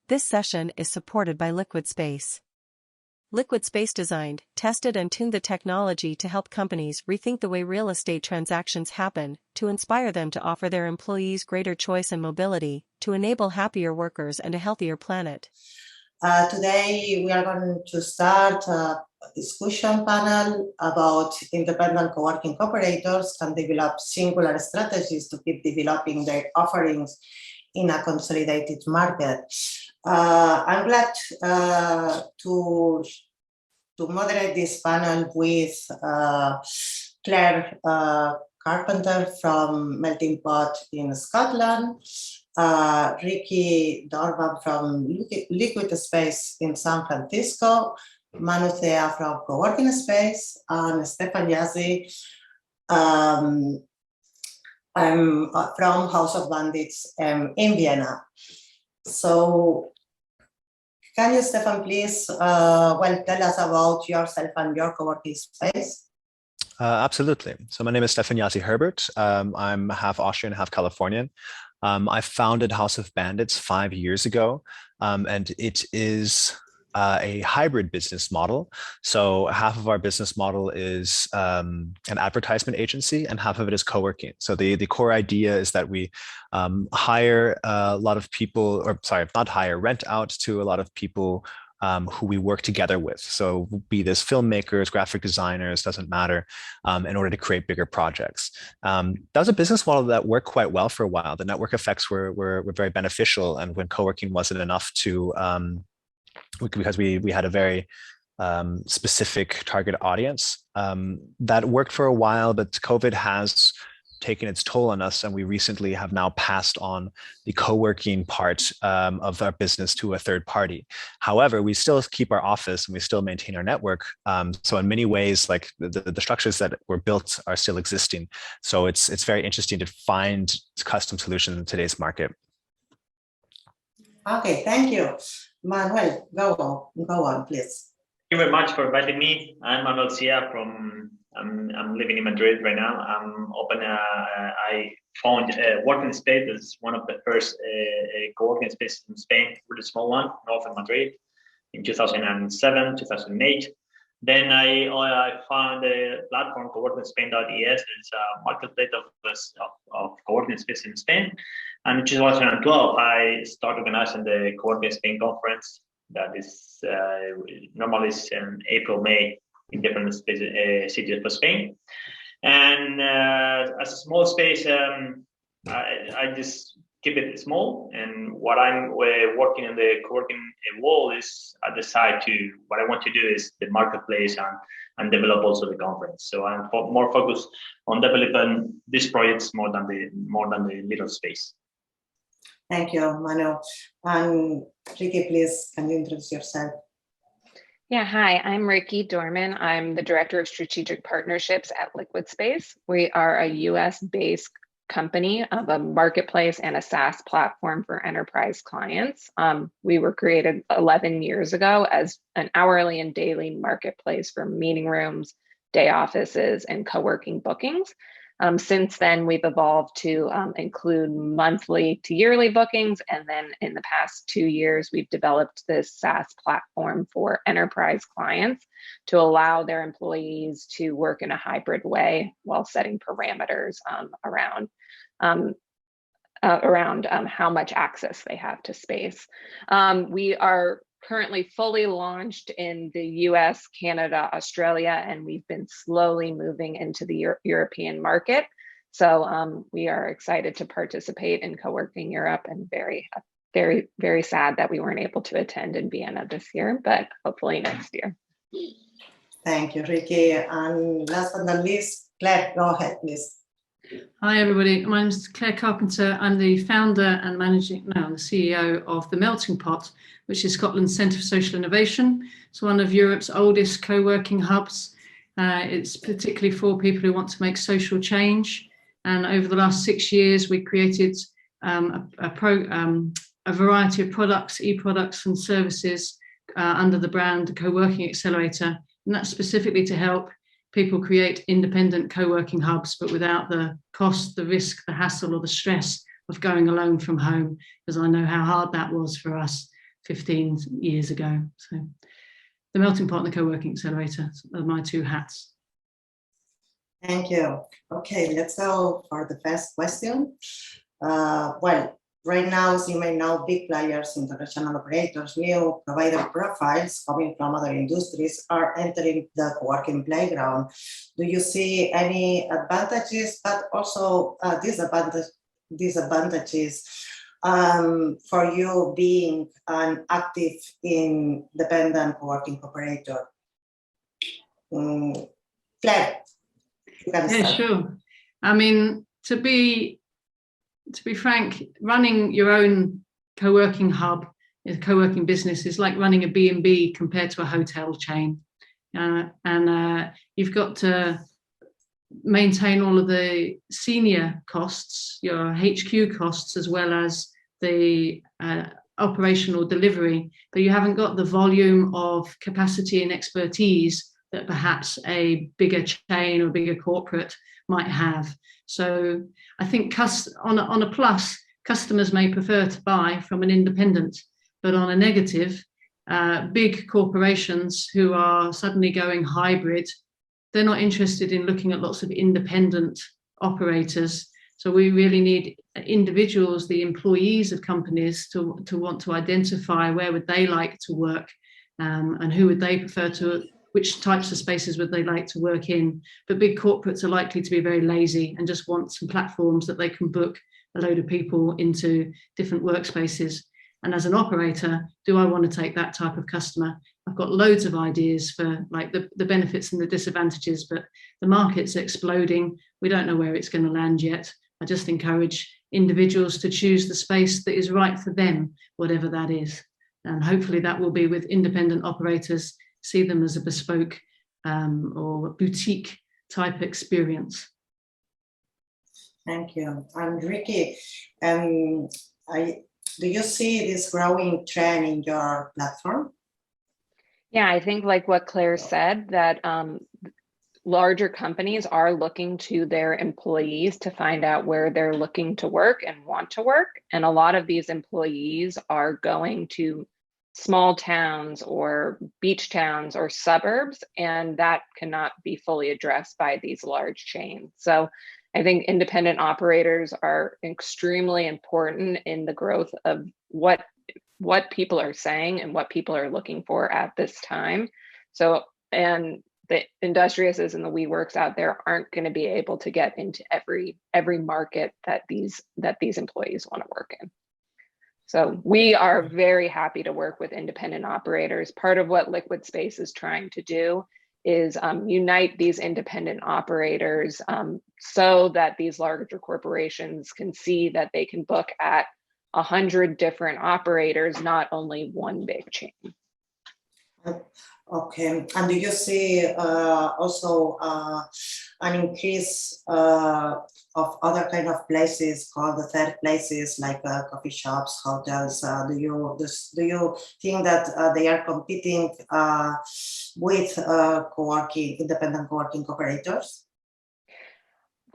This session is supported by LiquidSpace. LiquidSpace designed, tested and tuned the technology to help companies rethink the way real estate transactions happen, to inspire them to offer their employees greater choice and mobility, to enable happier workers and a healthier planet. Today we are going to start a discussion panel about independent co-working operators can develop singular strategies to keep developing their offerings in a consolidated market. I'm glad to moderate this panel with Claire Carpenter from Melting Pot in Scotland, Ricki Dorman from LiquidSpace in San Francisco, Manuel from Coworking Space, and Stefan Yazzie I'm from House of Bandits in Vienna. So can you, Stefan, please tell us about yourself and your co-working space? Absolutely. So my name is Stefan Yazzie Herbert. I'm half Austrian, half Californian. I founded House of Bandits 5 years ago, and it is a hybrid business model. So half of our business model is an advertisement agency and half of it is co-working. So the core idea is that we hire a lot of people, or sorry, not hire, rent out to a lot of people who we work together with. So be this filmmakers, graphic designers, doesn't matter, in order to create bigger projects. That was a business model that worked quite well for a while. The network effects were very beneficial. And when co-working wasn't enough to, because we had a very specific target audience, that worked for a while, but COVID has taken its toll on us, and we recently have now passed on the co-working part of our business to a third party. However, we still keep our office and we still maintain our network. So in many ways, like the structures that were built are still existing. So it's very interesting to find custom solutions in today's market. Okay, thank you. Manuel, go on, please. Thank you very much for inviting me. I'm Manuel from, I'm living in Madrid right now. I found Working Space as one of the first co-working spaces in Spain, really small one, north of Madrid, in 2007, 2008. Then I found a platform, coworkingspain.es. It's a marketplace of co-working space in Spain. And in 2012, I started organizing the Co-working Spain conference that is normally in April, May in different cities for Spain. And as a small space, I just keep it small. And what I'm working in the co-working wall is I decide to, what I want to do is the marketplace and develop also the conference. So I'm more focused on developing these projects more than the little space. Thank you, Manu. And Ricki, please, can you introduce yourself? Yeah, hi, I'm Ricki Dorman. I'm the Director of Strategic Partnerships at LiquidSpace. We are a US-based company of a marketplace and a SaaS platform for enterprise clients. We were created 11 years ago as an hourly and daily marketplace for meeting rooms, day offices, and co-working bookings. Since then, we've evolved to include monthly to yearly bookings. And then in the past 2 years, we've developed this SaaS platform for enterprise clients to allow their employees to work in a hybrid way while setting parameters around how much access they have to space. We are currently fully launched in the US, Canada, Australia, and we've been slowly moving into the European market. So we are excited to participate in Co-working Europe, and very, very sad that we weren't able to attend in Vienna this year, but hopefully next year. Thank you, Ricki. And last but not least, Claire, go ahead, please. Hi, everybody. My name is Claire Carpenter. I'm the founder and I'm the CEO of the Melting Pot, which is Scotland's Centre for Social Innovation. It's one of Europe's oldest co-working hubs. It's particularly for people who want to make social change. And over the last 6 years, we created a variety of products, e-products and services under the brand Co-working Accelerator. And that's specifically to help people create independent co-working hubs, but without the cost, the risk, the hassle, or the stress of going alone from home, because I know how hard that was for us. 15 years ago. So the Melting Pot and the Co-working Accelerator are my two hats. Thank you. Okay, let's go for the first question. Well, right now, as you may know, big players, international operators, new provider profiles coming from other industries are entering the co-working playground. Do you see any advantages, but also disadvantages for you being an active independent co-working operator? Claire, you can start. Yeah, sure. I mean, to be frank, running your own co-working hub, a co-working business is like running a B&B compared to a hotel chain. And you've got to maintain all of the senior costs, your HQ costs, as well as the operational delivery, but you haven't got the volume of capacity and expertise that perhaps a bigger chain or bigger corporate might have. So I think on a plus, customers may prefer to buy from an independent, but on a negative, big corporations who are suddenly going hybrid, they're not interested in looking at lots of independent operators. So we really need individuals, the employees of companies, to want to identify where would they like to work, and who would they prefer to, which types of spaces would they like to work in. But big corporates are likely to be very lazy and just want some platforms that they can book a load of people into different workspaces. And as an operator, do I want to take that type of customer? I've got loads of ideas for like the benefits and the disadvantages, but the market's exploding. We don't know where it's going to land yet. I just encourage individuals to choose the space that is right for them, whatever that is. And hopefully that will be with independent operators, see them as a bespoke or boutique type experience. Thank you. And Ricki, do you see this growing trend in your platform? Yeah, I think like what Claire said, that larger companies are looking to their employees to find out where they're looking to work and want to work. And a lot of these employees are going to small towns or beach towns or suburbs, and that cannot be fully addressed by these large chains. So I think independent operators are extremely important in the growth of what people are saying and what people are looking for at this time. So, and the Industriouses and the WeWorks out there aren't going to be able to get into every market that these employees want to work in. So we are very happy to work with independent operators. Part of what LiquidSpace is trying to do is unite these independent operators so that these larger corporations can see that they can book at 100 different operators, not only one big chain. Okay, and do you see also an increase of other kind of places called the third places, like coffee shops, hotels? Do you think that they are competing with independent co-working operators?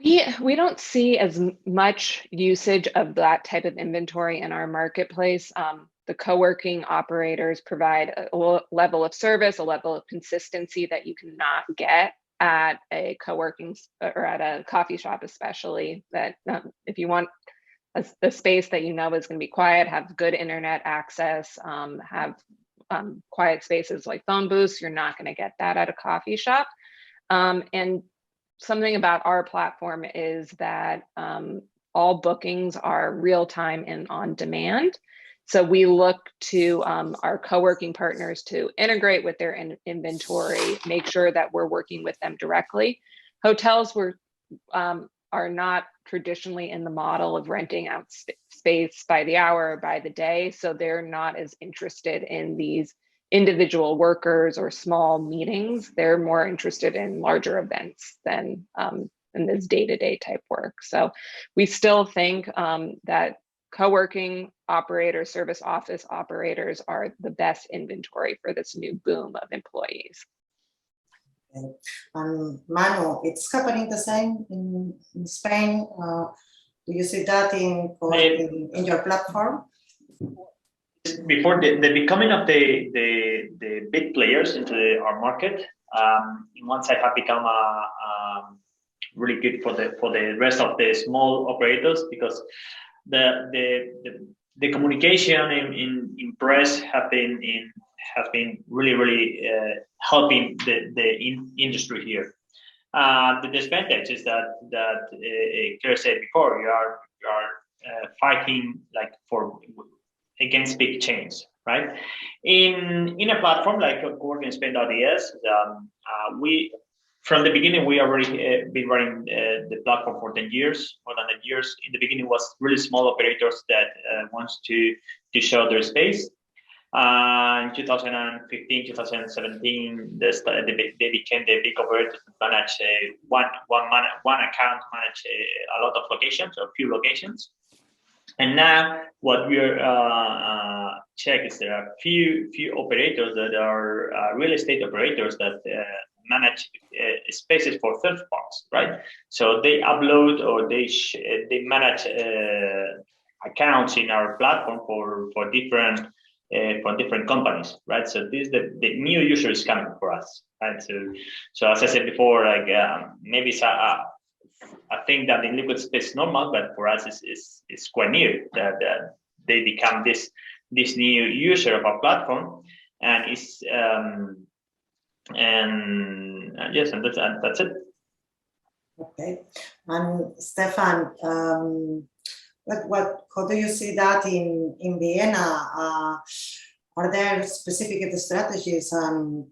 We don't see as much usage of that type of inventory in our marketplace. The co-working operators provide a level of service, a level of consistency that you cannot get at a co-working or at a coffee shop, especially. That if you want a space that you know is going to be quiet, have good internet access, have quiet spaces like phone booths, you're not going to get that at a coffee shop. And something about our platform is that all bookings are real time and on demand. So we look to our co-working partners to integrate with their inventory, make sure that we're working with them directly. Hotels are not traditionally in the model of renting out space by the hour or by the day. So they're not as interested in these individual workers or small meetings. They're more interested in larger events than in this day-to-day type work. So we still think that co-working operators, service office operators are the best inventory for this new boom of employees. Okay. Manu, it's happening the same in Spain. Do you see that in your platform? before the becoming of the big players into our market, in one side have become really good for the rest of the small operators, because the communication in press have been really helping the industry here. The disadvantage is that Claire said before, you are fighting like against big chains, right? In a platform like Coworking Space.es, we from the beginning we already been running the platform for 10 years, more than 10 years. In the beginning, it was really small operators that wants to show their space. In 2015, 2017, they became the big operators that manage one account, manage a lot of locations, or a few locations. And now what we're check is there are few operators that are real estate operators that manage spaces for third parties, right? So they upload or they manage accounts in our platform for different companies, right? So this the new user is coming for us, right? So as I said before, like maybe it's I think that in LiquidSpace is normal, but for us it's quite new that they become this new user of our platform, and it's and yes, and that's it. Okay, and Stefan, how do you see that in Vienna? Are there specific strategies and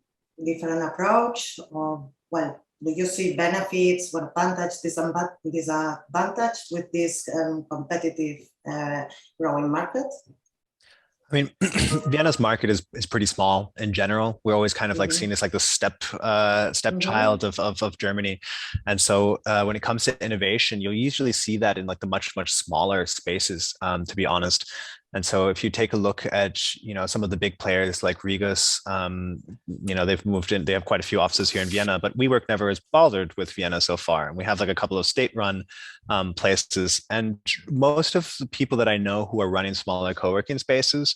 different approach, or well, do you see benefits, advantage, disadvantage with this competitive growing market? I mean, Vienna's market is pretty small in general. We're always kind of like seen as like the stepchild of Germany, and so when it comes to innovation, you'll usually see that in like the much smaller spaces, to be honest. And so if you take a look at, some of the big players like Regus, they've moved in, they have quite a few offices here in Vienna, but WeWork never has bothered with Vienna so far. And we have like a couple of state-run places. And most of the people that I know who are running smaller co-working spaces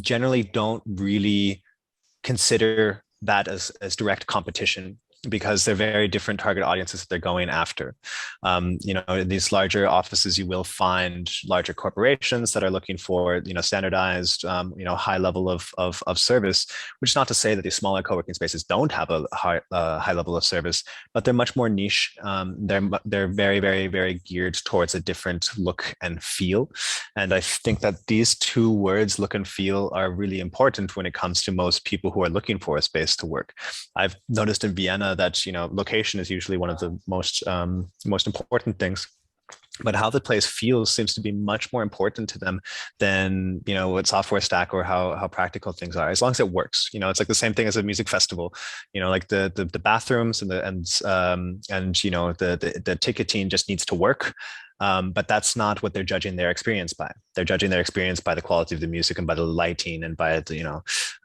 generally don't really consider that as direct competition, because they're very different target audiences that they're going after. In these larger offices, you will find larger corporations that are looking for, standardized, high level of service, which is not to say that these smaller co-working spaces don't have a high level of service, but they're much more niche. They're very, very, very geared towards a different look and feel. And I think that these two words, look and feel, are really important when it comes to most people who are looking for a space to work. I've noticed in Vienna that location is usually one of the most important things, but how the place feels seems to be much more important to them than what software stack or how practical things are, as long as it works. It's like the same thing as a music festival. Like the bathrooms and the ticketing just needs to work. But that's not what they're judging their experience by. They're judging their experience by the quality of the music and by the lighting and by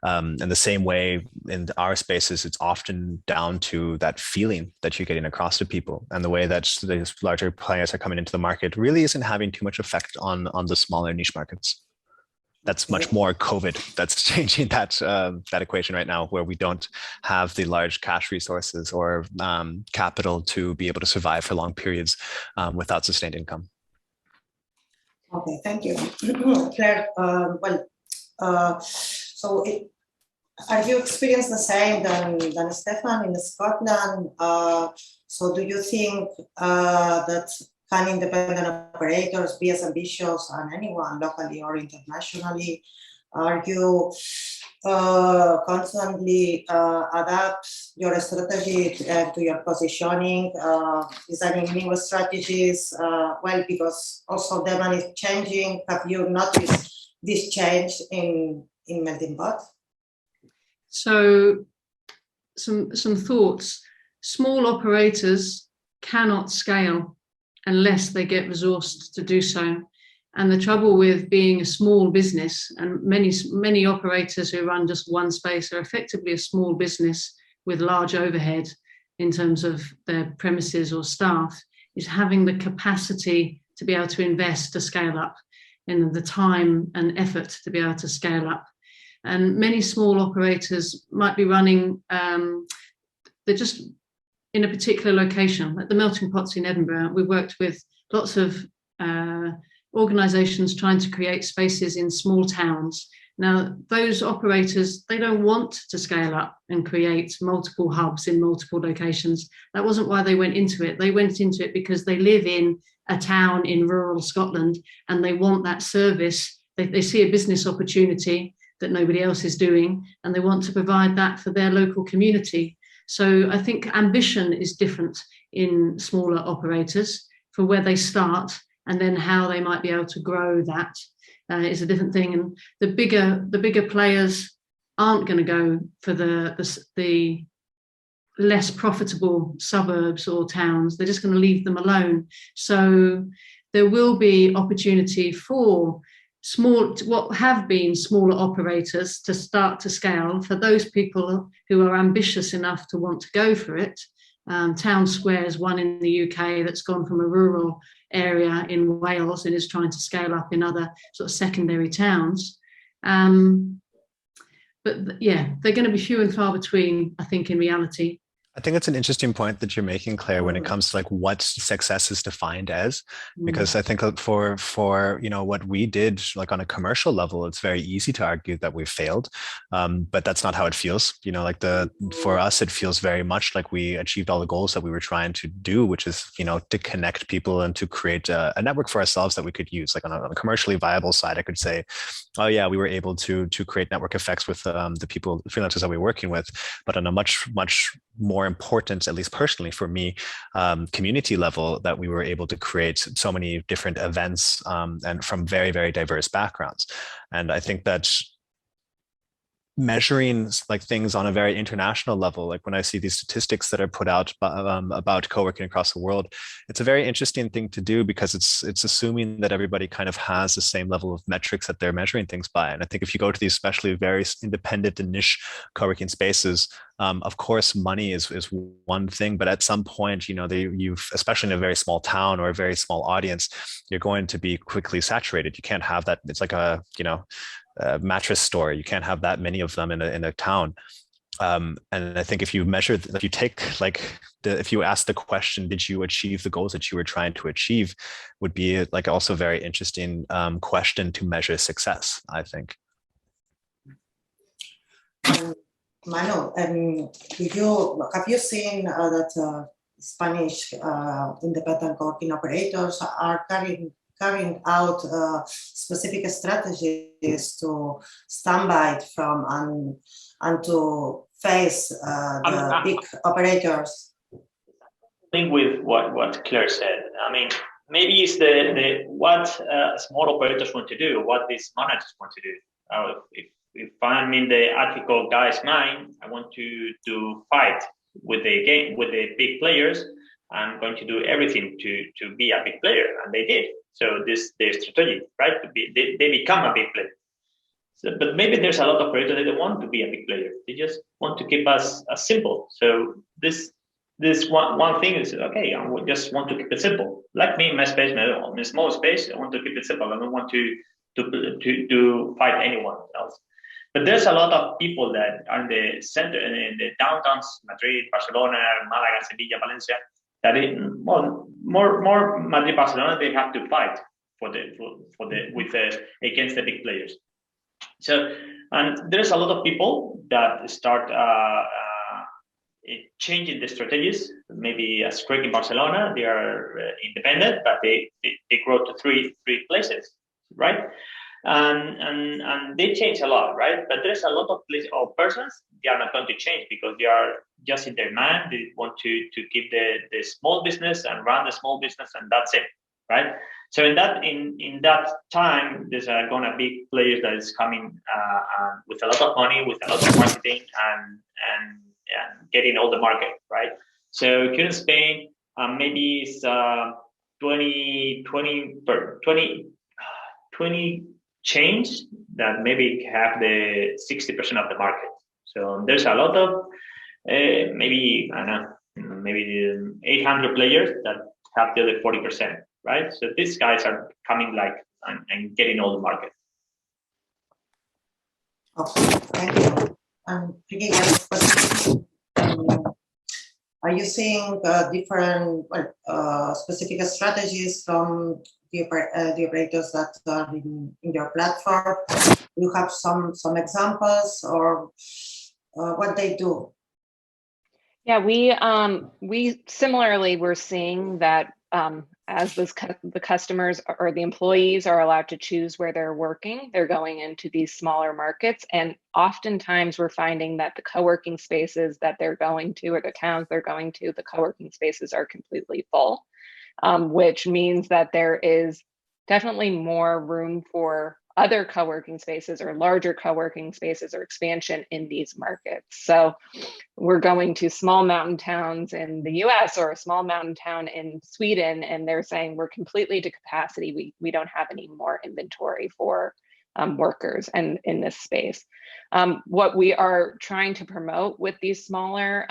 and the same way in our spaces, it's often down to that feeling that you're getting across to people, and the way that these larger players are coming into the market really isn't having too much effect on the smaller niche markets. That's much more COVID that's changing that equation right now, where we don't have the large cash resources or capital to be able to survive for long periods without sustained income. Okay, thank you, Claire. Are you experiencing the same than Stefan in Scotland? So do you think that can independent operators be as ambitious as anyone, locally or internationally? Are you constantly adapt your strategy to your positioning, designing new strategies? Because also demand is changing. Have you noticed this change in Melting Pot? So some thoughts. Small operators cannot scale unless they get resourced to do so. And the trouble with being a small business, and many operators who run just one space are effectively a small business with large overhead in terms of their premises or staff, is having the capacity to be able to invest to scale up. and the time and effort to be able to scale up. And many small operators might be running, they're just in a particular location, like the melting pots in Edinburgh. We've worked with lots of organizations trying to create spaces in small towns. Now, those operators, they don't want to scale up and create multiple hubs in multiple locations. That wasn't why they went into it. They went into it because they live in a town in rural Scotland and they want that service. They see a business opportunity that nobody else is doing, and they want to provide that for their local community. So I think ambition is different in smaller operators for where they start, and then how they might be able to grow that is a different thing. And the bigger players aren't going to go for the less profitable suburbs or towns. They're just going to leave them alone. So there will be opportunity for what have been smaller operators to start to scale, for those people who are ambitious enough to want to go for it. Town Square is one in the UK that's gone from a rural area in Wales and is trying to scale up in other sort of secondary towns. But yeah, they're going to be few and far between, I think, in reality. I think it's an interesting point that you're making, Claire, when it comes to like what success is defined as, because I think for what we did like on a commercial level, it's very easy to argue that we failed, but that's not how it feels. For us, it feels very much like we achieved all the goals that we were trying to do, which is to connect people and to create a network for ourselves that we could use. Like on a commercially viable side, I could say, oh yeah, we were able to create network effects with the freelancers that we're working with, but on a much more important, at least personally for me, community level, that we were able to create so many different events and from very, very diverse backgrounds. And I think that measuring like things on a very international level, like when I see these statistics that are put out about co-working across the world, it's a very interesting thing to do, because it's assuming that everybody kind of has the same level of metrics that they're measuring things by. And I think if you go to these especially very independent and niche co-working spaces, of course, money is one thing, but at some point, you've, especially in a very small town or a very small audience, you're going to be quickly saturated. You can't have that. It's like a mattress store. You can't have that many of them in a town. And I think if you ask the question, did you achieve the goals that you were trying to achieve, would be like also a very interesting question to measure success, I think. Manu, have you seen that Spanish independent co-working operators are carrying out specific strategies to stand by from and to face the big operators? I think with what Claire said, I mean, maybe it's the what small operators want to do, what these managers want to do. If I'm in the ethical guy's mind, I want to fight with the big players. I'm going to do everything to be a big player, and they did. So this their strategy, right? They become a big player. So, but maybe there's a lot of operators that don't want to be a big player. They just want to keep us simple. So this one thing is okay. I just want to keep it simple. Like me in my space, in a small space, I want to keep it simple. I don't want to fight anyone else. But there's a lot of people that are in the center, in the downtowns, Madrid, Barcelona, Malaga, Sevilla, Valencia, that more Madrid, Barcelona, they have to fight against the big players. So, and there's a lot of people that start changing the strategies. Maybe as Craig in Barcelona, they are independent, but they grow to three places, right? And they change a lot, right? But there's a lot of places or persons, they are not going to change because they are just in their mind. They want to keep the small business and run the small business, and that's it, right? So in that time, there's gonna be players that is coming with a lot of money, with a lot of marketing, and getting all the market, right? So here in Spain, maybe it's 20 chains that maybe have the 60% of the market. So there's a lot of maybe 800 players that have the other 40%. right? So these guys are coming like and getting all the market. Okay, thank you. Ricki, are you seeing different specific strategies from the operators that are in your platform? You have some examples or what they do? Yeah, we similarly we're seeing that as the customers or the employees are allowed to choose where they're working, they're going into these smaller markets, and oftentimes we're finding that the co-working spaces that they're going to or the towns they're going to, the co-working spaces are completely full, which means that there is definitely more room for other co-working spaces or larger co-working spaces or expansion in these markets. So we're going to small mountain towns in the US or a small mountain town in Sweden, and they're saying we're completely to capacity. We don't have any more inventory for workers and in this space. What we are trying to promote with these smaller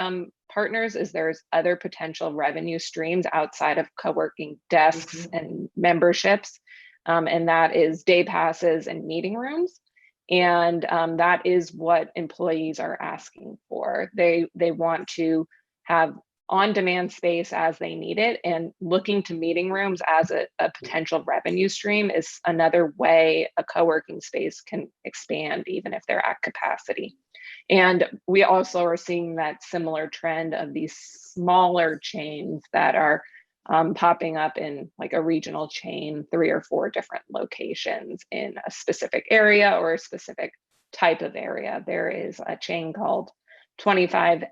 partners is there's other potential revenue streams outside of co-working desks and memberships. And that is day passes and meeting rooms. And that is what employees are asking for. They want to have on-demand space as they need it, and looking to meeting rooms as a potential revenue stream is another way a co-working space can expand, even if they're at capacity. And we also are seeing that similar trend of these smaller chains that are popping up in like a regional chain, 3 or 4 different locations in a specific area or a specific type of area. There is a chain called 25N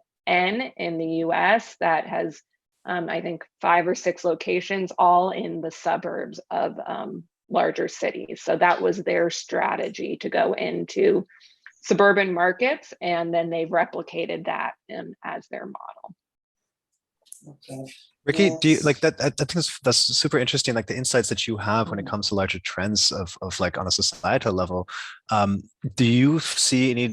in the US that has, I think, 5 or 6 locations, all in the suburbs of larger cities. So that was their strategy to go into suburban markets, and then they've replicated that as their model. Okay. Ricki, Yes. do you like that? I think that's super interesting. Like the insights that you have when it comes to larger trends of like on a societal level. Do you see any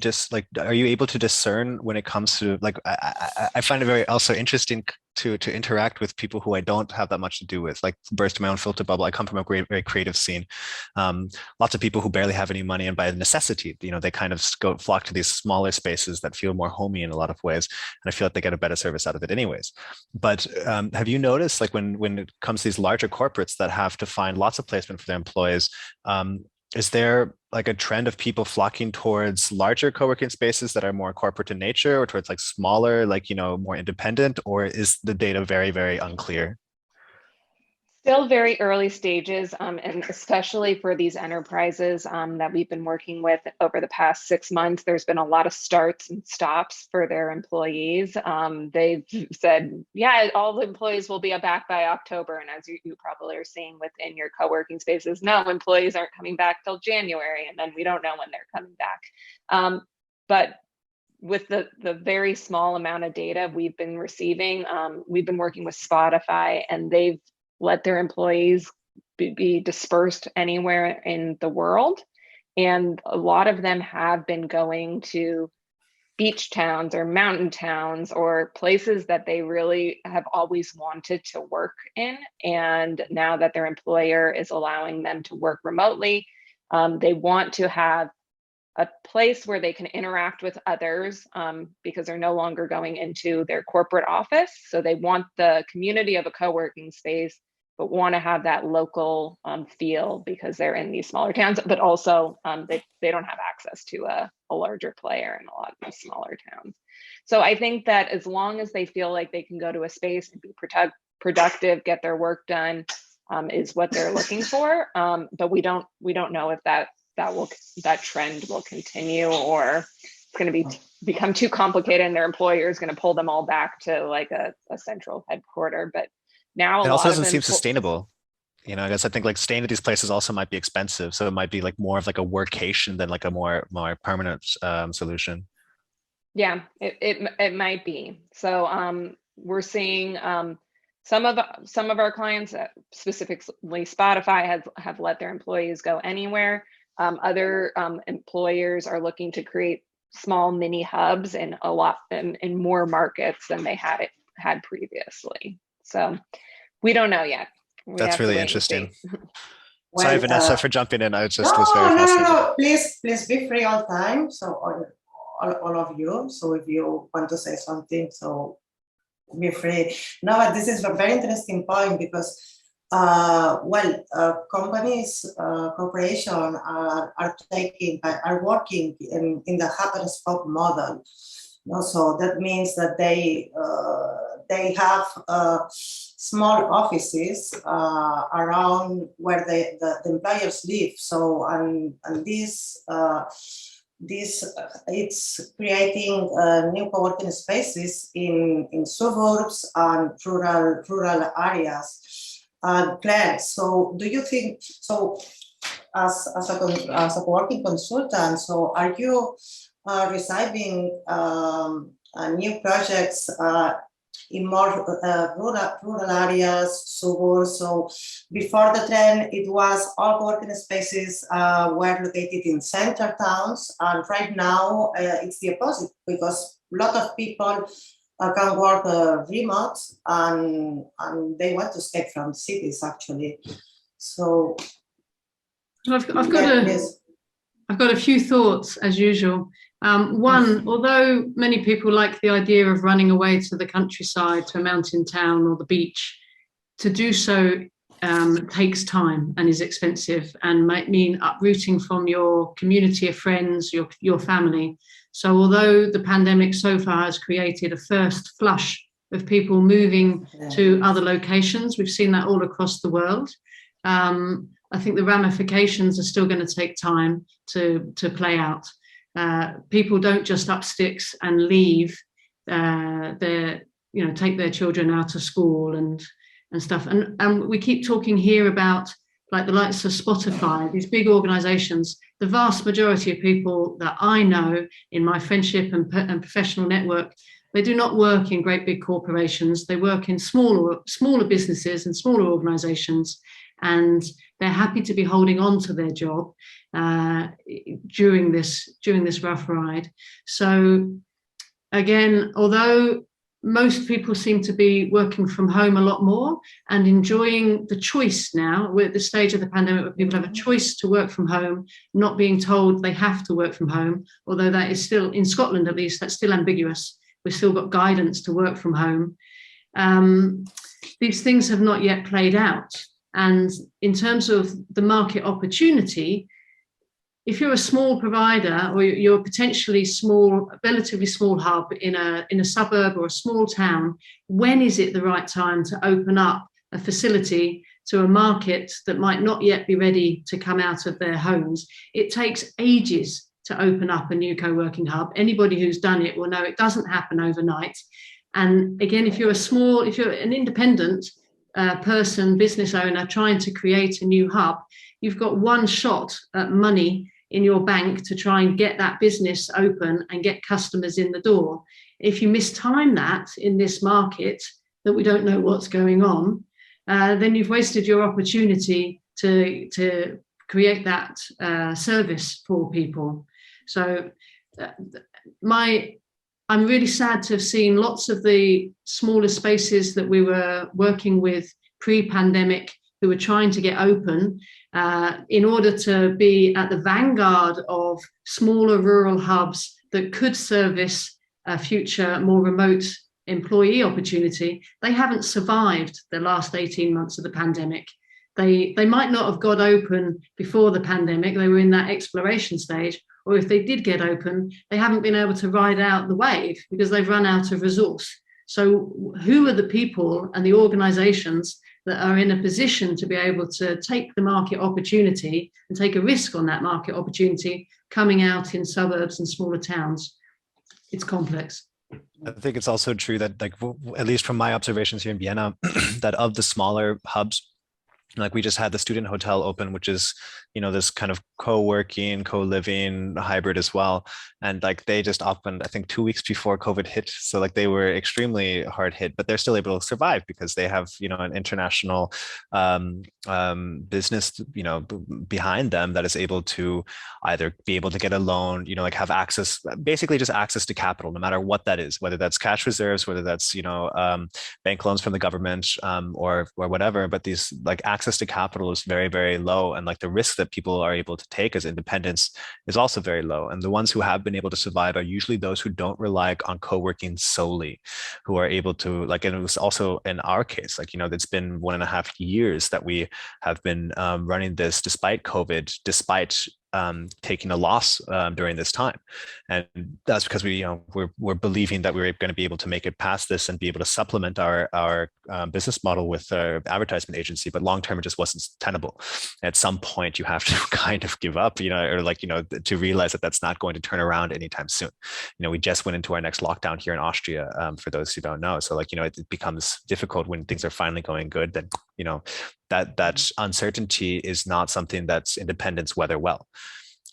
are you able to discern when it comes to like? I find it very also interesting to interact with people who I don't have that much to do with. Like burst my own filter bubble. I come from a very creative scene. Lots of people who barely have any money, and by necessity, they kind of flock to these smaller spaces that feel more homey in a lot of ways, and I feel like they get a better service out of it anyways. But have you noticed, like when it comes to these larger corporates that have to find lots of placement for their employees, is there like a trend of people flocking towards larger co-working spaces that are more corporate in nature, or towards like smaller, like, more independent, or is the data very, very unclear? Still very early stages, and especially for these enterprises that we've been working with over the past 6 months, there's been a lot of starts and stops for their employees. They've said, yeah, all the employees will be back by October. And as you probably are seeing within your co-working spaces, no, employees aren't coming back till January, and then we don't know when they're coming back. But with the very small amount of data we've been receiving, we've been working with Spotify, and they've let their employees be dispersed anywhere in the world. And a lot of them have been going to beach towns or mountain towns or places that they really have always wanted to work in. And now that their employer is allowing them to work remotely, they want to have a place where they can interact with others, because they're no longer going into their corporate office. So they want the community of a co-working space, but want to have that local feel because they're in these smaller towns, but also they don't have access to a larger player in a lot of these smaller towns. So I think that as long as they feel like they can go to a space and be productive, get their work done, is what they're looking for. But we don't know if that trend will continue, or it's going to become too complicated and their employer is going to pull them all back to like a central headquarter. But now It also doesn't seem sustainable. I guess I think like staying at these places also might be expensive. So it might be like more of like a workation than like a more permanent solution. Yeah, it might be. So we're seeing some of our clients, specifically Spotify, have let their employees go anywhere. Other employers are looking to create small mini hubs in more markets than they had previously. So we don't know yet. That's really interesting. Well, Sorry, Vanessa, for jumping in. I just was no, very no, no, fascinated. no. Please be free all time. So all of you. So if you want to say something, so be free. No, but this is a very interesting point because, companies, corporations are working in the hub and spoke model. So that means that they have small offices around where the employers live. So and this it's creating new co-working spaces in suburbs and rural areas. Claire, so do you think so? As a co-working consultant, so are you receiving new projects in more rural areas, suburbs? So before the trend, it was all co-working spaces were located in center towns, and right now it's the opposite because a lot of people can work remote and they want to escape from cities actually. So I've got a few thoughts as usual. One, although many people like the idea of running away to the countryside, to a mountain town or the beach, to do so takes time and is expensive and might mean uprooting from your community of friends, your family. So although the pandemic so far has created a first flush of people moving to other locations, we've seen that all across the world. I think the ramifications are still going to take time to play out. People don't just up sticks and leave take their children out of school and stuff. And we keep talking here about like the likes of Spotify, these big organizations. The vast majority of people that I know in my friendship and professional network, they do not work in great big corporations. They work in smaller businesses and smaller organizations, and they're happy to be holding on to their job during this rough ride. So again, although most people seem to be working from home a lot more and enjoying the choice now, we're at the stage of the pandemic where people have a choice to work from home, not being told they have to work from home, although that is still, in Scotland at least, that's still ambiguous. We've still got guidance to work from home. These things have not yet played out. And in terms of the market opportunity, if you're a small provider or you're potentially small, relatively small hub in a suburb or a small town, when is it the right time to open up a facility to a market that might not yet be ready to come out of their homes? It takes ages to open up a new co-working hub. Anybody who's done it will know it doesn't happen overnight. And again, if you're an independent person, business owner trying to create a new hub, you've got one shot at money in your bank to try and get that business open and get customers in the door. If you mistime that in this market that we don't know what's going on, then you've wasted your opportunity to create that service for people. So I'm really sad to have seen lots of the smaller spaces that we were working with pre-pandemic who were trying to get open in order to be at the vanguard of smaller rural hubs that could service a future more remote employee opportunity. They haven't survived the last 18 months of the pandemic. They might not have got open before the pandemic. They were in that exploration stage. Or if they did get open, they haven't been able to ride out the wave because they've run out of resource. So who are the people and the organizations that are in a position to be able to take the market opportunity and take a risk on that market opportunity coming out in suburbs and smaller towns? It's complex. I think it's also true that, like, at least from my observations here in Vienna, that of the smaller hubs, Like we just had the student hotel open, which is, this kind of co-working, co-living hybrid as well. And like they just opened, I think 2 weeks before COVID hit. So like they were extremely hard hit, but they're still able to survive because they have, an international business, behind them that is able to either be able to get a loan, like have access, basically just access to capital, no matter what that is, whether that's cash reserves, whether that's, bank loans from the government, or whatever. But these like access to capital is very, very low. And like the risk that people are able to take as independents is also very low. And the ones who have been able to survive are usually those who don't rely on co-working solely, who are able to like, and it was also in our case, like, it's been 1.5 years that we have been running this despite COVID, despite taking a loss during this time. And that's because we're believing that we're going to be able to make it past this and be able to supplement our business model with our advertisement agency. But long term, it just wasn't tenable. At some point, you have to kind of give up, or like, to realize that that's not going to turn around anytime soon. We just went into our next lockdown here in Austria, for those who don't know. So like, it becomes difficult when things are finally going good. Then, that uncertainty is not something that's independents weather well.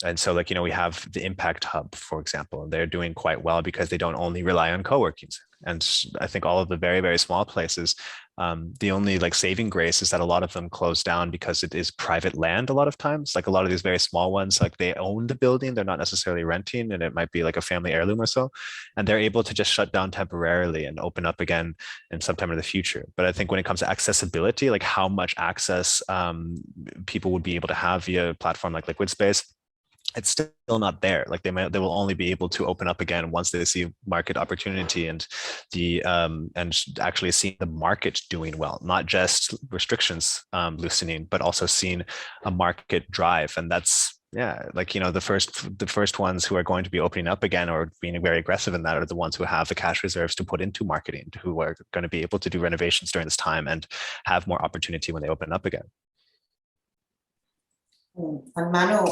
And so like, we have the Impact Hub, for example, and they're doing quite well because they don't only rely on co-workings. And I think all of the very, very small places, the only like saving grace is that a lot of them close down because it is private land a lot of times. Like a lot of these very small ones, like they own the building, they're not necessarily renting, and it might be like a family heirloom or so. And they're able to just shut down temporarily and open up again in sometime in the future. But I think when it comes to accessibility, like how much access people would be able to have via a platform like LiquidSpace, it's still not there. Like they will only be able to open up again once they see market opportunity and the and actually seeing the market doing well, not just restrictions loosening, but also seeing a market drive. And that's like, the first ones who are going to be opening up again or being very aggressive in that are the ones who have the cash reserves to put into marketing, who are going to be able to do renovations during this time and have more opportunity when they open up again. And Manu,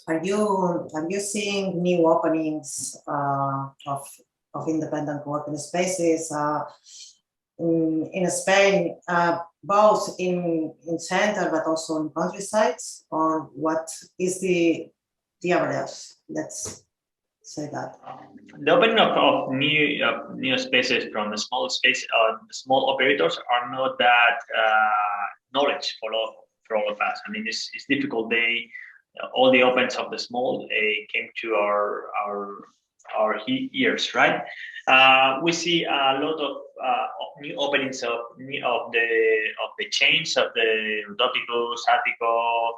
are you seeing new openings of independent co-working spaces in Spain, both in center but also in countrysides, or what is the average? Let's say that. The opening of new spaces from the small small operators are not that knowledge for all of us. I mean, it's difficult. All the opens of the small came to our ears, right? We see a lot of new openings of the chains of the Rotopicus, Attico,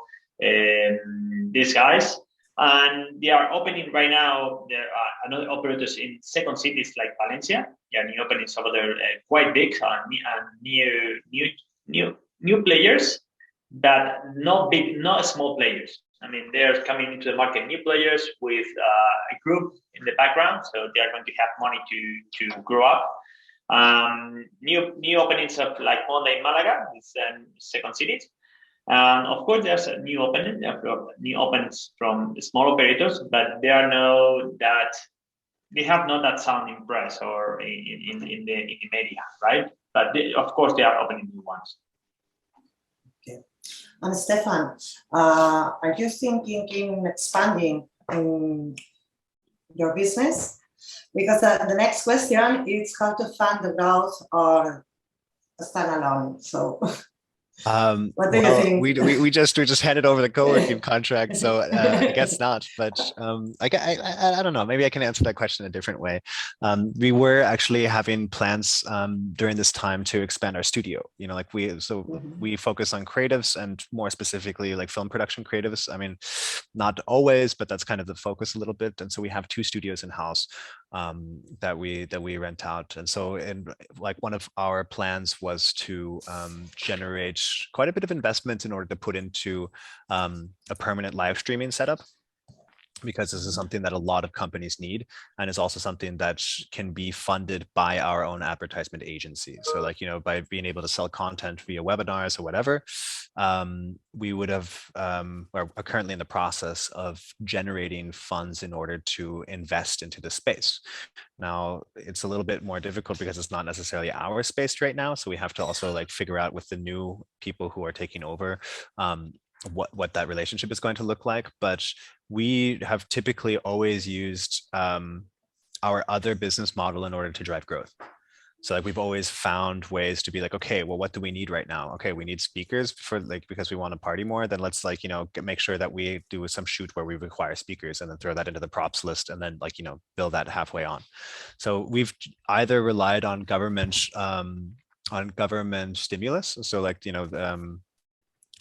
these guys, and they are opening right now. There are another operators in second cities like Valencia. Yeah, new openings over there, quite big and new players, that not big, not small players. I mean, they're coming into the market, new players with a group in the background, so they are going to have money to grow up. New openings of like Monday in Malaga, it's second cities. And of course, there's a new opens from the small operators, but they have not that sounding press or in the media, right? But of course, they are opening new ones. And Stefan, are you thinking in expanding your business? Because the next question is how to fund the growth or stand alone. So what do you think? We just handed over the co-working contract, so I guess not. But I don't know. Maybe I can answer that question a different way. We were actually having plans during this time to expand our studio. Like we focus on creatives and more specifically like film production creatives. I mean, not always, but that's kind of the focus a little bit. And so we have 2 studios in house that we rent out. And so like one of our plans was to generate quite a bit of investment in order to put into a permanent live streaming setup, because this is something that a lot of companies need, and is also something that can be funded by our own advertisement agency. So like, by being able to sell content via webinars or whatever, we would have, are currently in the process of generating funds in order to invest into the space. Now, it's a little bit more difficult because it's not necessarily our space right now. So we have to also like figure out with the new people who are taking over what that relationship is going to look like. But we have typically always used our other business model in order to drive growth. So like we've always found ways to be like, okay, well, what do we need right now? Okay, we need speakers for like, because we want to party more, then let's like, make sure that we do some shoot where we require speakers and then throw that into the props list and then like, build that halfway on. So we've either relied on government stimulus. So like,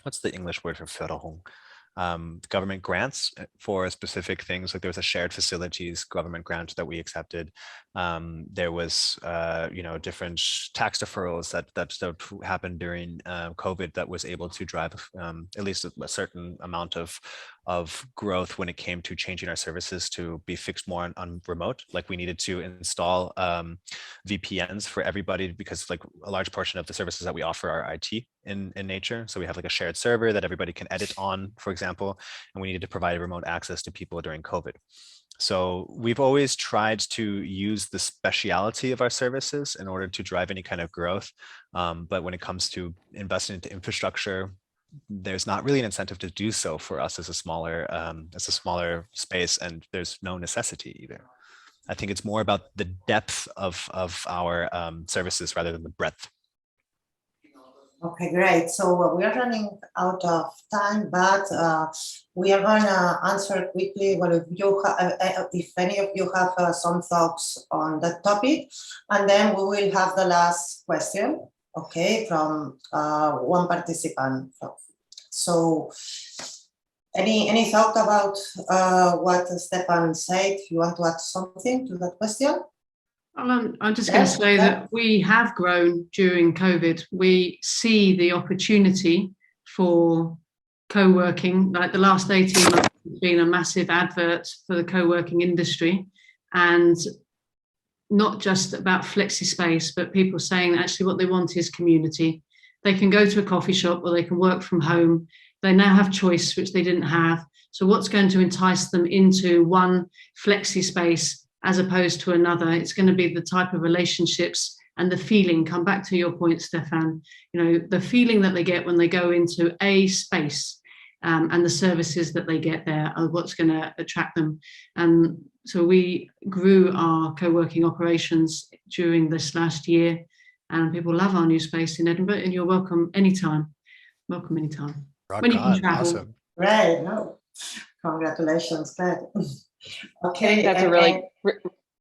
what's the English word for Förderung? Government grants for specific things. Like there was a shared facilities government grant that we accepted. There was, different tax deferrals that happened during COVID that was able to drive at least a certain amount of growth when it came to changing our services to be fixed more on remote. Like we needed to install VPNs for everybody because like a large portion of the services that we offer are IT in nature. So we have like a shared server that everybody can edit on, for example, and we needed to provide remote access to people during COVID. So we've always tried to use the speciality of our services in order to drive any kind of growth. But when it comes to investing into infrastructure, there's not really an incentive to do so for us as a smaller space, and there's no necessity either. I think it's more about the depth of our services rather than the breadth. Okay, great. So we are running out of time, but we are going to answer quickly. Well, if any of you have some thoughts on that topic, and then we will have the last question, okay, from one participant. So, any thought about what Stefan said? You want to add something to that question? I'm just going to say that we have grown during COVID. We see the opportunity for co-working. Like the last 18 months has been a massive advert for the co-working industry, and not just about flexi space, but people saying actually what they want is community. They can go to a coffee shop or they can work from home. They now have choice, which they didn't have. So what's going to entice them into one flexi space as opposed to another? It's going to be the type of relationships and the feeling. Come back to your point, Stefan, the feeling that they get when they go into a space and the services that they get there are what's going to attract them. And so we grew our co-working operations during this last year, and people love our new space in Edinburgh, and you're welcome anytime. Welcome anytime. When you can travel. Awesome. Right. No. Congratulations. Good. Okay. That's a really,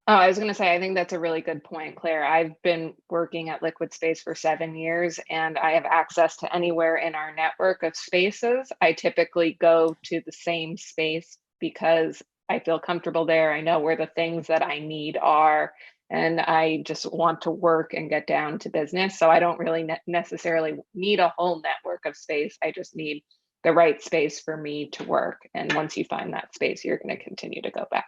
I was going to say, I think that's a really good point, Claire. I've been working at LiquidSpace for 7 years, and I have access to anywhere in our network of spaces. I typically go to the same space because I feel comfortable there. I know where the things that I need are, and I just want to work and get down to business. So I don't really necessarily need a whole network of space. I just need the right space for me to work. And once you find that space, you're going to continue to go back.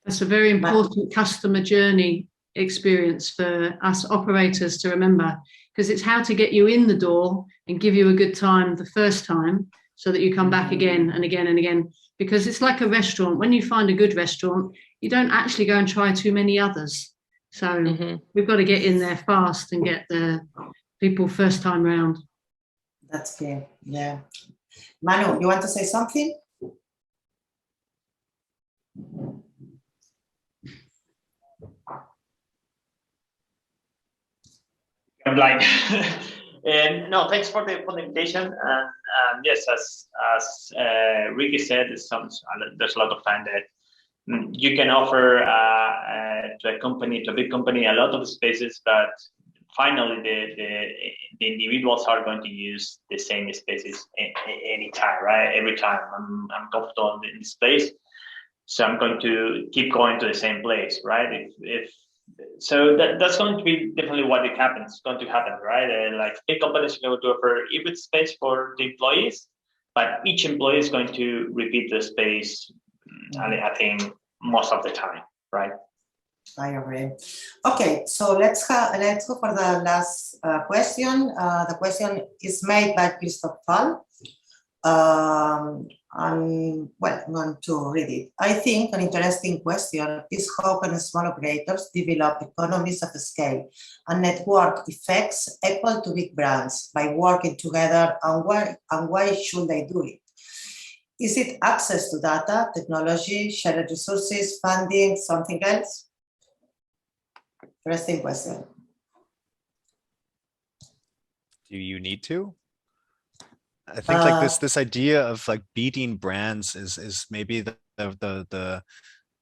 That's a very important customer journey experience for us operators to remember, because it's how to get you in the door and give you a good time the first time so that you come back again and again and again. Because it's like a restaurant. When you find a good restaurant, you don't actually go and try too many others. So we've got to get in there fast and get the people first time round. That's clear. Yeah. Manu, you want to say something? I'm blind. And no, thanks for the invitation. And yes, as Ricki said, there's a lot of time that you can offer to a big company, a lot of spaces, but finally the individuals are going to use the same spaces anytime, right? Every time I'm comfortable in this place, so I'm going to keep going to the same place, right? So that's going to be definitely what it's going to happen, right? Like big companies are going to offer hybrid space for the employees, but each employee is going to repeat the space, I think, most of the time, right? I agree. Okay, so let's go for the last question. The question is made by Christoph Fall. And well, I'm going to read it. I think an interesting question is how can small operators develop economies of scale and network effects equal to big brands by working together, and why should they do it? Is it access to data, technology, shared resources, funding, something else? Interesting question. Do you need to? I think like this idea of like beating brands is maybe the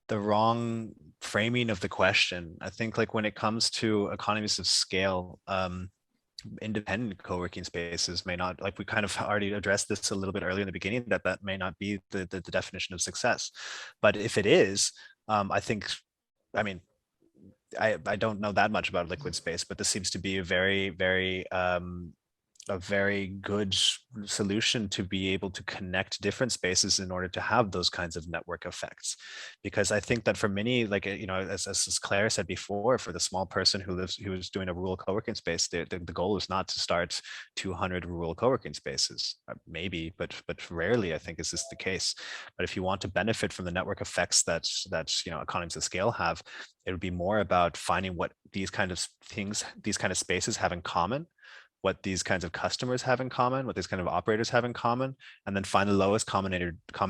wrong framing of the question. I think like when it comes to economies of scale, independent co-working spaces may not, like we kind of already addressed this a little bit earlier in the beginning, that may not be the definition of success. But if it is, I think, I mean, I don't know that much about LiquidSpace, but this seems to be a very good solution to be able to connect different spaces in order to have those kinds of network effects. Because I think that for many, like, you know, as Claire said before, for the small person who is doing a rural co-working space, the goal is not to start 200 rural co-working spaces, maybe, but rarely I think is this the case. But if you want to benefit from the network effects that you know, economies of scale have, it would be more about finding what these kind of things, these kind of spaces have in common, what these kinds of customers have in common, what these kind of operators have in common, and then find the lowest common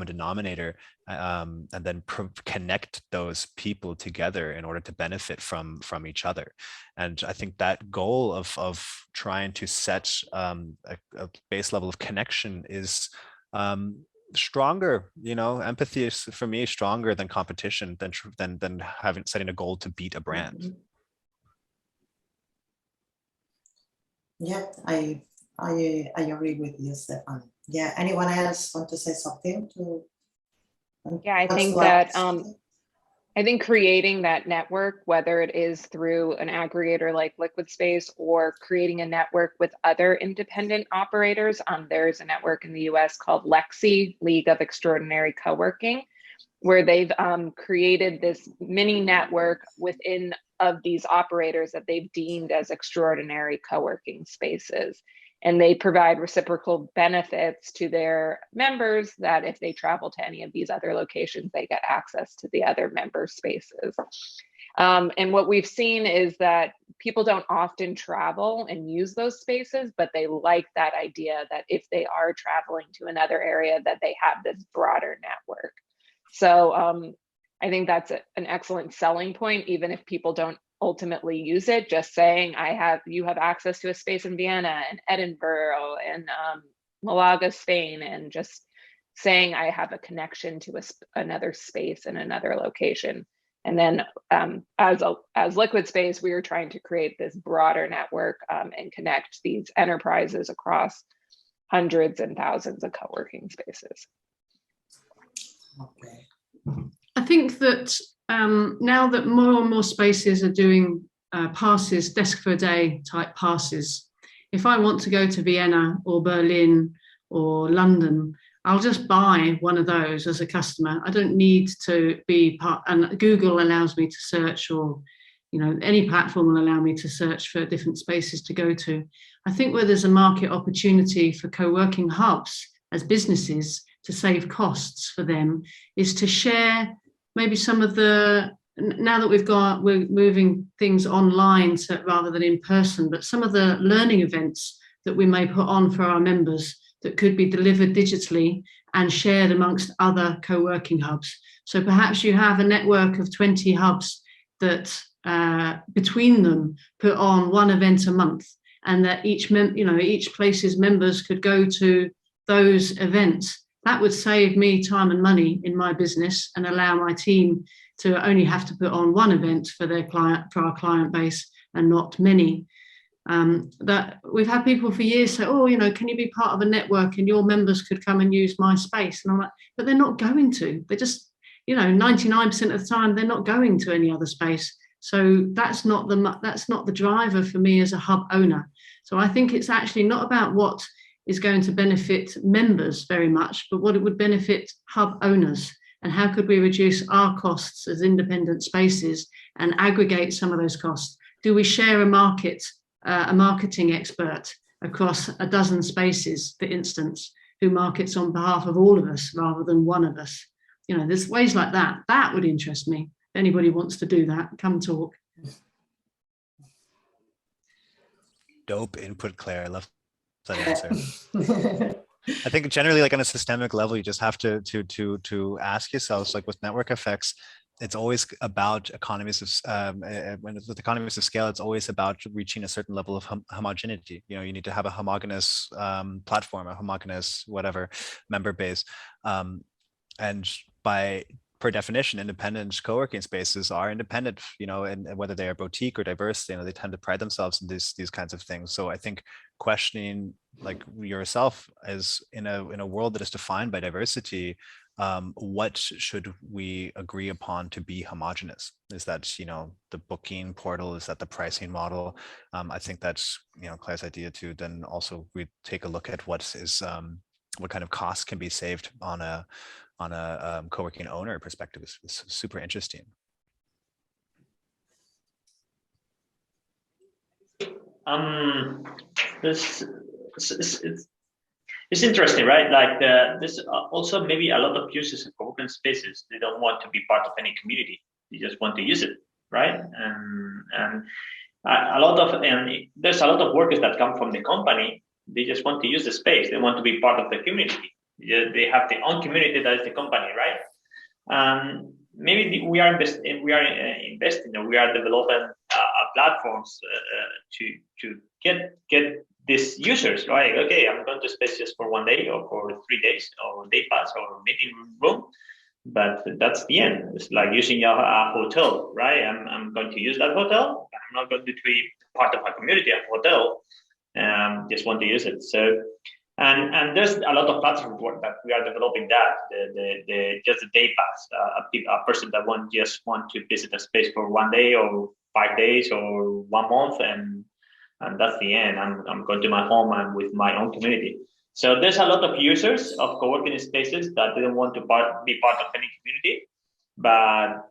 denominator, and then connect those people together in order to benefit from each other. And I think that goal of trying to set a base level of connection is stronger. You know, empathy is for me stronger than competition, than setting a goal to beat a brand. Yeah, I agree with you, Stefan. Yeah, anyone else want to say something? Yeah, I think that I think creating that network, whether it is through an aggregator like LiquidSpace or creating a network with other independent operators. There's a network in the US called Lexi, League of Extraordinary Co-working, where they've created this mini network within of these operators that they've deemed as extraordinary co-working spaces. And they provide reciprocal benefits to their members that if they travel to any of these other locations, they get access to the other member spaces. And what we've seen is that people don't often travel and use those spaces, but they like that idea that if they are traveling to another area, that they have this broader network. So I think that's an excellent selling point, even if people don't ultimately use it. Just saying, you have access to a space in Vienna and Edinburgh and Malaga, Spain, and just saying I have a connection to another space in another location. And then as LiquidSpace, we are trying to create this broader network and connect these enterprises across hundreds and thousands of co-working spaces. Okay. I think that now that more and more spaces are doing passes, desk for a day type passes, if I want to go to Vienna or Berlin or London, I'll just buy one of those as a customer. I don't need to be part, and Google allows me to search, or you know, any platform will allow me to search for different spaces to go to. I think where there's a market opportunity for co-working hubs as businesses to save costs for them is to share maybe some of the, now that we're moving things online rather than in person, but some of the learning events that we may put on for our members that could be delivered digitally and shared amongst other co-working hubs. So perhaps you have a network of 20 hubs that between them put on one event a month, and that each place's members could go to those events. That would save me time and money in my business and allow my team to only have to put on one event for our client base and not many. That we've had people for years say, oh, you know, can you be part of a network and your members could come and use my space? And I'm like, but they're not going to. They're just, you know, 99% of the time they're not going to any other space. So that's not the driver for me as a hub owner. So I think it's actually not about what is going to benefit members very much, but what it would benefit hub owners. And how could we reduce our costs as independent spaces and aggregate some of those costs? Do we share a marketing expert across a dozen spaces, for instance, who markets on behalf of all of us rather than one of us? There's ways like that. That would interest me. If anybody wants to do that, come talk. Dope input, Claire. I love that answer. I think generally, like on a systemic level, you just have to ask yourselves, like with network effects, it's always about economies of with economies of scale, it's always about reaching a certain level of homogeneity. You need to have a homogeneous platform, a homogeneous whatever member base, and per definition, independent co-working spaces are independent, and whether they are boutique or diverse, they tend to pride themselves in these kinds of things. So I think questioning like yourself as in a world that is defined by diversity, what should we agree upon to be homogeneous? Is that, the booking portal? Is that the pricing model? I think that's, Claire's idea to then also we take a look at what kind of costs can be saved on a co-working owner perspective is super interesting. It's interesting, right? Like there's also maybe a lot of users of co-working spaces. They don't want to be part of any community. They just want to use it, right? And there's a lot of workers that come from the company. They just want to use the space. They want to be part of the community. They have their own community that is the company, right? Maybe we are investing, we are developing platforms to get these users, right? Okay, I'm going to space just for 1 day or for 3 days or day pass or meeting room, but that's the end. It's like using a hotel, right? I'm going to use that hotel. I'm not going to be part of a community, a hotel. Just want to use it. So, and there's a lot of platforms that we are developing that just the day pass, a person that just want to visit a space for 1 day or 5 days or 1 month, and that's the end. I'm going to my home and with my own community. So there's a lot of users of co-working spaces that didn't want to be part of any community, but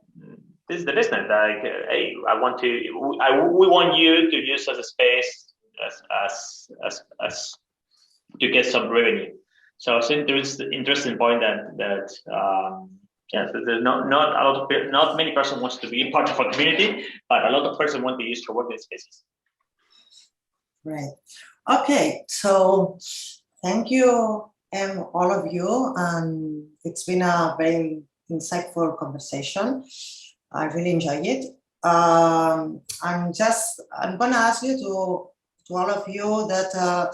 this is the business. Like, hey, we want you to use as a space as to get some revenue. So there's the interesting point that there's not many person wants to be part of a community, but a lot of person want to use co-working spaces. Right. Okay. So thank you, all of you. It's been a very insightful conversation. I really enjoyed it. I'm going to ask you to all of you that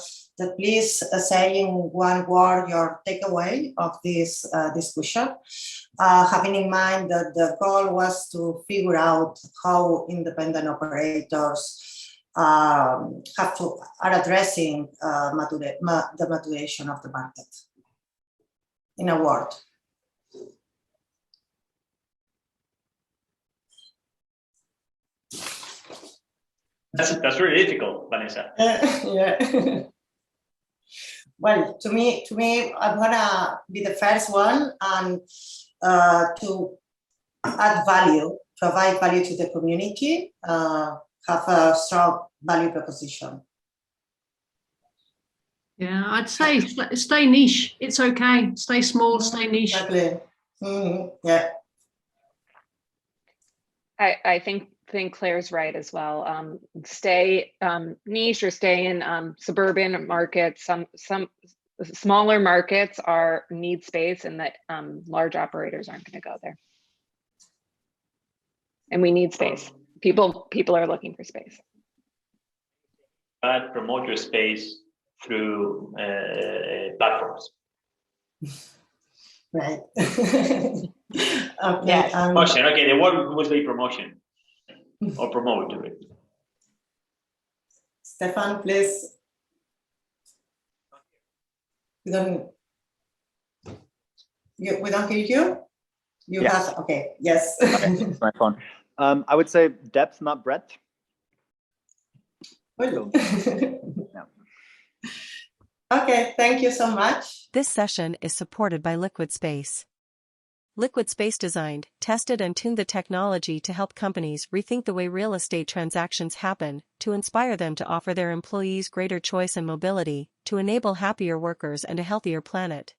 please say in one word your takeaway of this discussion, having in mind that the goal was to figure out how independent operators are addressing the maturation of the market. In a word. That's really difficult, Vanessa. Yeah. Well, to me, I'm gonna be the first one and to add value, provide value to the community, have a strong value proposition. Yeah, I'd say stay niche. It's okay. Stay small, stay niche. Exactly. Mm-hmm. Yeah. I think Claire's right as well. Stay niche or stay in suburban markets. Some smaller markets need space, and that large operators aren't going to go there. And we need space. People are looking for space. But promote your space through platforms. Right. Okay. Yes. Promotion. Okay, the word would be promotion or promote. Stefan, please. We don't hear you. Yes. Have okay. Yes. Okay, my phone. I would say depth, not breadth. Well. Yeah. Okay, thank you so much. This session is supported by LiquidSpace. LiquidSpace designed, tested and tuned the technology to help companies rethink the way real estate transactions happen, to inspire them to offer their employees greater choice and mobility, to enable happier workers and a healthier planet.